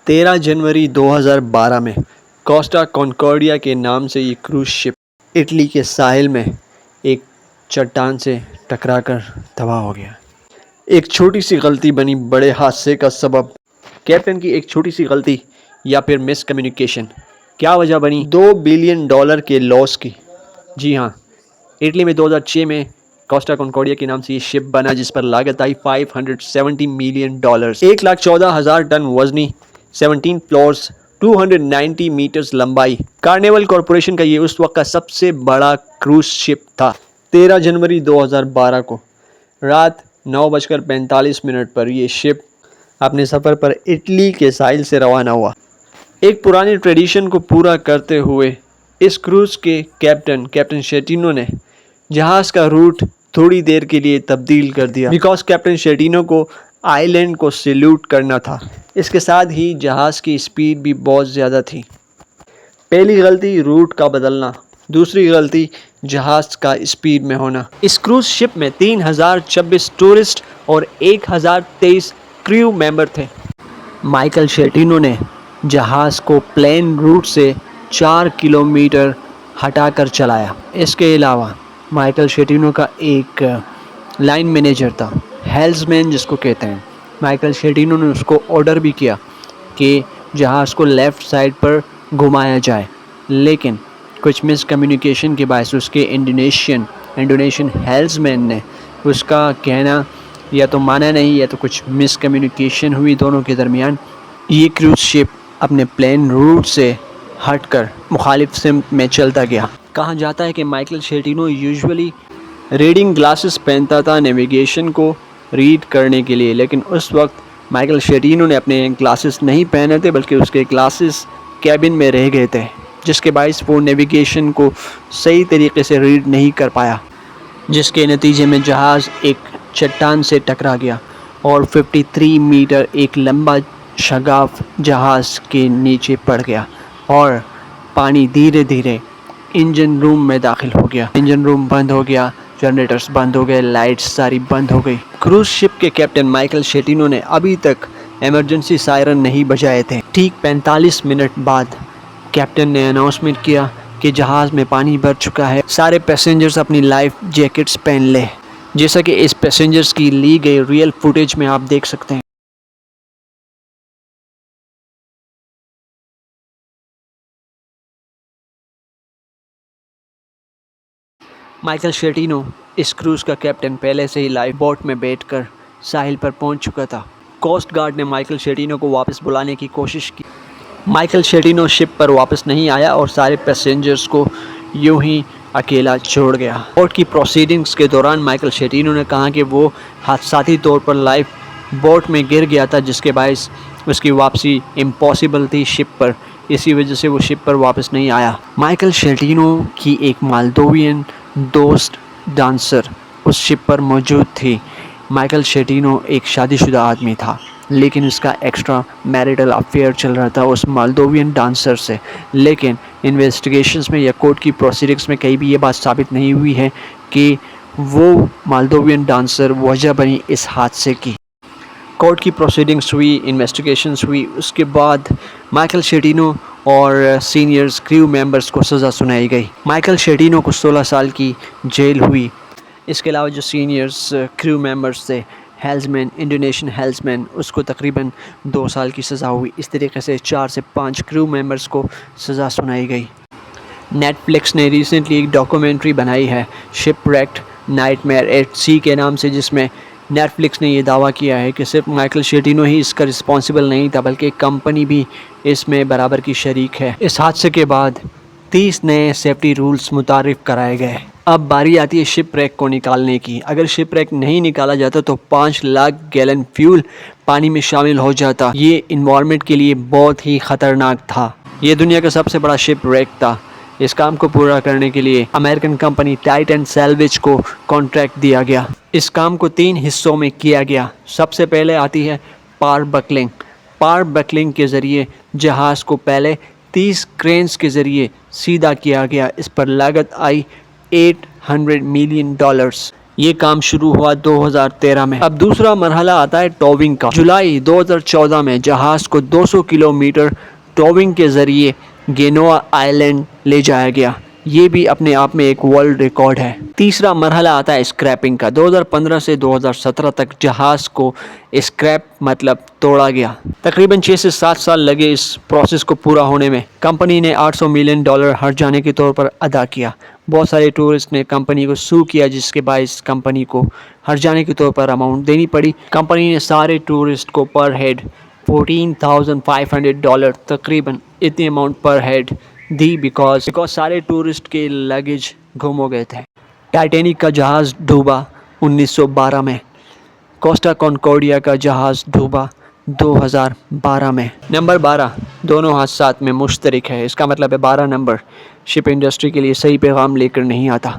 13 जनवरी 2012 में कोस्टा कॉन्कॉर्डिया के नाम से ये क्रूज़ शिप इटली के साहिल में एक चट्टान से टकराकर तबाह हो गया। एक छोटी सी गलती बनी बड़े हादसे का सबब। कैप्टन की एक छोटी सी गलती या फिर मिस कम्युनिकेशन क्या वजह बनी $2 बिलियन के लॉस की। जी हाँ, इटली में 2006 में कोस्टा कॉन्कॉर्डिया के नाम से ये शिप बना जिस पर लागत आई $570 मिलियन। 1,14,000 टन वजनी, 17 फ्लोर्स, 290 मीटर्स लंबाई। कार्निवल कॉरपोरेशन का ये उस वक्त का सबसे बड़ा क्रूज शिप था। 13 जनवरी 2012 को रात 9:45 पर यह शिप अपने सफ़र पर इटली के साहिल से रवाना हुआ। एक पुरानी ट्रेडिशन को पूरा करते हुए इस क्रूज़ के कैप्टन शेटिनो ने जहाज़ का रूट थोड़ी देर के लिए तब्दील कर दिया बिकॉज कैप्टन शेटिनो को आइलैंड को सैल्यूट करना था। इसके साथ ही जहाज़ की स्पीड भी बहुत ज़्यादा थी। पहली गलती रूट का बदलना, दूसरी गलती जहाज़ का स्पीड में होना। इस क्रूज़ शिप में 3,026 टूरिस्ट और 1,023 क्रू मेंबर थे। माइकल शेटिनो ने जहाज़ को प्लेन रूट से 4 किलोमीटर हटाकर चलाया। इसके अलावा माइकल शेटिनो का एक लाइन मैनेजर था, हेल्समैन जिसको कहते हैं। माइकल शेटिनो ने उसको ऑर्डर भी किया कि जहाज़ को लेफ़्ट साइड पर घुमाया जाए, लेकिन कुछ मिस कम्युनिकेशन के बायस उसके इंडोनेशियन हेल्समैन ने उसका कहना या तो माना नहीं या तो कुछ मिस कम्युनिकेशन हुई दोनों के दरमियान। ये क्रूज़ शिप अपने प्लेन रूट से हटकर मुखालिफ सिमत में चलता गया। कहा जाता है कि माइकल शेटिनो यूजुअली रीडिंग ग्लासेस पहनता था नेविगेशन को रीड करने के लिए, लेकिन उस वक्त माइकल शेटिनो ने अपने ग्लासेस नहीं पहने थे बल्कि उसके ग्लासेस कैबिन में रह गए थे, जिसके बायस वो नेविगेशन को सही तरीके से रीड नहीं कर पाया, जिसके नतीजे में जहाज़ एक चट्टान से टकरा गया और 53 मीटर एक लंबा शगाफ जहाज़ के नीचे पड़ गया और पानी धीरे धीरे इंजन रूम में दाखिल हो गया। इंजन रूम बंद हो गया, जनरेटर्स बंद हो गए, लाइट्स सारी बंद हो गई। क्रूज़ शिप के कैप्टन माइकल शेटिनो ने अभी तक इमरजेंसी सायरन नहीं बजाए थे। ठीक 45 मिनट बाद कैप्टन ने अनाउंसमेंट किया कि जहाज़ में पानी भर चुका है, सारे पैसेंजर्स अपनी लाइफ जैकेट्स पहन लें। जैसा कि इस पैसेंजर्स की ली गई रियल फुटेज में आप देख सकते हैं। माइकल शेटिनो इस क्रूज़ का कैप्टन पहले से ही लाइफ बोट में बैठकर साहिल पर पहुंच चुका था। कोस्ट गार्ड ने माइकल शेटिनो को वापस बुलाने की कोशिश की। माइकल शेटिनो शिप पर वापस नहीं आया और सारे पैसेंजर्स को यूं ही अकेला छोड़ गया। कोर्ट की प्रोसीडिंग्स के दौरान माइकल शेटिनो ने कहा कि वो हादसाती तौर पर लाइफ बोट में गिर गया था, जिसके बायस उसकी वापसी इम्पॉसिबल थी शिप पर। इसी वजह से वो शिप पर वापस नहीं आया। माइकल शेटिनो की एक मालदोवियन दोस्त डांसर उस शिप पर मौजूद थी। माइकल शेटिनो एक शादीशुदा आदमी था, लेकिन उसका एक्स्ट्रा मैरिटल अफेयर चल रहा था उस मालदोवियन डांसर से। लेकिन इन्वेस्टिगेशंस में या कोर्ट की प्रोसीडिंग्स में कहीं भी ये बात साबित नहीं हुई है कि वो मालदोवियन डांसर वजह बनी इस हादसे की। कोर्ट की प्रोसीडिंग्स हुई, इन्वेस्टिगेशंस हुई, उसके बाद माइकल शेटिनो और सीनियर्स क्रू मेंबर्स को सज़ा सुनाई गई। माइकल शेटिनो को 16 साल की जेल हुई। इसके अलावा जो सीनियर्स क्रू मेंबर्स थे, हेल्समैन, इंडोनेशियन हेल्समैन, उसको तकरीबन 2 साल की सज़ा हुई। इस तरीके से 4 से 5 क्रू मेंबर्स को सज़ा सुनाई गई। नेटफ्लिक्स ने रिसेंटली एक डॉक्यूमेंट्री बनाई है शिपरेक्ड नाइटमेयर एट सी के नाम से, जिसमें नेटफ्लिक्स ने ये दावा किया है कि सिर्फ माइकल शेटिनो ही इसका रिस्पॉन्सिबल नहीं था बल्कि कंपनी भी इसमें बराबर की शरीक है। इस हादसे के बाद 30 नए सेफ्टी रूल्स मुतारिफ कराए गए। अब बारी आती है शिप रैक को निकालने की। अगर शिप रैक नहीं निकाला जाता तो 5 लाख गैलन फ्यूल पानी में शामिल हो जाता। ये इन्वायरमेंट के लिए बहुत ही ख़तरनाक था। ये दुनिया का सबसे बड़ा शिप रैक था। इस काम को पूरा करने के लिए अमेरिकन कंपनी टाइटन सैल्वेज को कॉन्ट्रैक्ट दिया गया। इस काम को 3 हिस्सों में किया गया। सबसे पहले आती है पार बकलिंग। पार बकलिंग के ज़रिए जहाज़ को पहले 30 क्रेन्स के ज़रिए सीधा किया गया। इस पर लागत आई $800 मिलियन। یہ کام شروع ہوا 2013 میں۔ اب دوسرا مرحلہ آتا ہے ٹوونگ کا۔ جولائی 2014 میں جہاز کو 200 کلومیٹر ٹوونگ کے ذریعے گینوا آئلینڈ لے جایا گیا۔ یہ بھی اپنے آپ میں ایک ورلڈ ریکارڈ ہے۔ تیسرا مرحلہ آتا ہے اسکریپنگ کا۔ 2015 سے 2017 تک جہاز کو اسکریپ مطلب توڑا گیا۔ تقریباً 6 سے 7 سال لگے اس پروسیس کو پورا ہونے میں۔ کمپنی نے $800 ملین ہرجانے کے طور پر ادا کیا۔ بہت سارے ٹورسٹ نے کمپنی کو سو کیا، جس کے باعث کمپنی کو ہرجانے کے طور پر اماؤنٹ دینی پڑی۔ کمپنی نے سارے ٹورسٹ کو پر ہیڈ $14,500 تقریباً اتنی amount per head the because سارے ٹورسٹ کے لگیج گم ہو گئے تھے۔ ٹائٹینک کا جہاز ڈوبا 1912 میں۔ کوسٹا کنکورڈیا کا جہاز ڈوبا 2012 میں۔ نمبر 12 دونوں حادثات میں مشترک ہے، اس کا مطلب ہے 12 نمبر شپ انڈسٹری کے لیے صحیح پیغام لے کر نہیں آتا۔